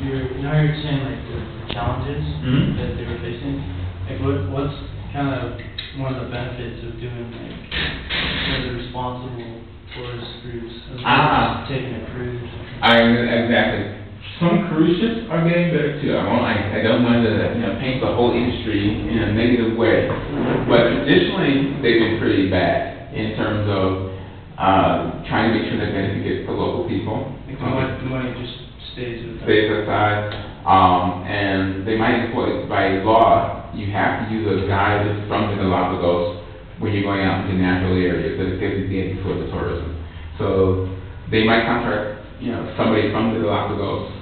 how you're saying like the challenges that they were facing. Like what's kind of one of the benefits of doing like the responsible tourist groups as opposed to taking a cruise? Exactly. Some cruise ships are getting better too. I don't want to paint the whole industry in a negative way, but traditionally they've been pretty bad in terms of trying to make sure that benefit gets to local people. Like the money just stays aside, and they might employ, by law, you have to use a guide from the Galapagos when you're going out into natural areas that are designated for the tourism. So they might contract, somebody from the Galapagos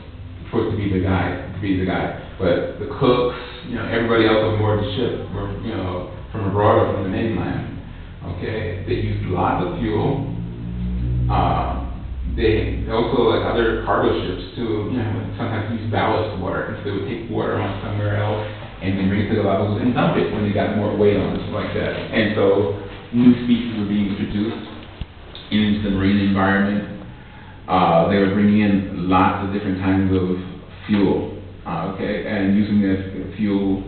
for it to be the guide, but the cooks, everybody else aboard the ship, from abroad or from the mainland, okay, they use lots of fuel. They also, like other cargo ships too, sometimes use ballast water, and so they would take water on somewhere else and then bring it to the Galapagos and dump it when they got more weight on it, stuff like that. And so new species were being introduced into the marine environment. They were bringing in lots of different kinds of fuel, and using this fuel,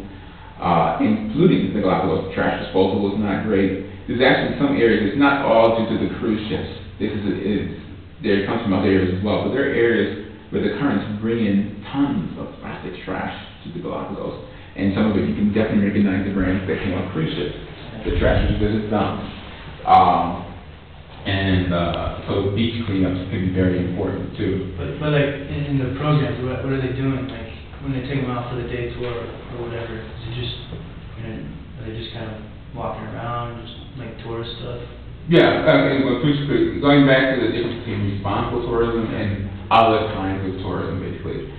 including the Galapagos trash disposal, was not great. There's actually some areas, it's not all due to the cruise ships. It comes from other areas as well, but there are areas where the currents bring in tons of plastic trash to the Galapagos, and some of it you can definitely recognize the brands that came on cruise ships. The trash is visit dumps. So beach cleanups can be very important too. But like in the programs, what are they doing? Like when they take them out for the day tour or whatever, is it just, are they just kind of walking around, just like tourist stuff? Yeah, going back to the difference between responsible tourism and other kinds of tourism, basically.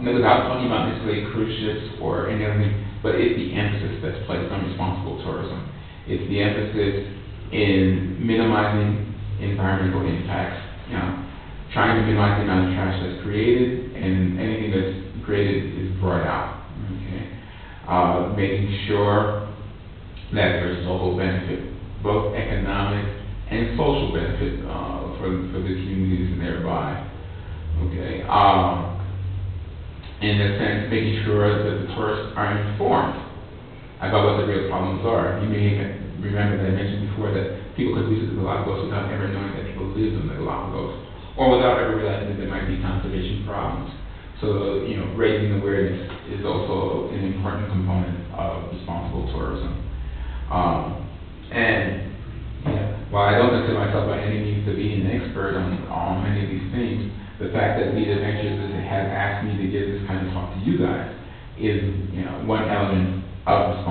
Without talking about necessarily cruise ships or any other thing, but it's the emphasis that's placed on responsible tourism. It's the emphasis in minimizing environmental impacts, trying to minimize the amount of trash that's created, and anything that's created is brought out. Okay, making sure that there's local benefit, both economic and social benefit for the communities nearby. Okay, in a sense, making sure that the tourists are informed about what the real problems are. You may remember that I mentioned before that people could visit the Galapagos without ever knowing that people lived in the Galapagos, or without ever realizing that there might be conservation problems. So, raising awareness is also an important component of responsible tourism. While I don't consider myself by any means to be an expert on many of these things, the fact that Lead Adventures has asked me to give this kind of talk to you guys is, one element of responsible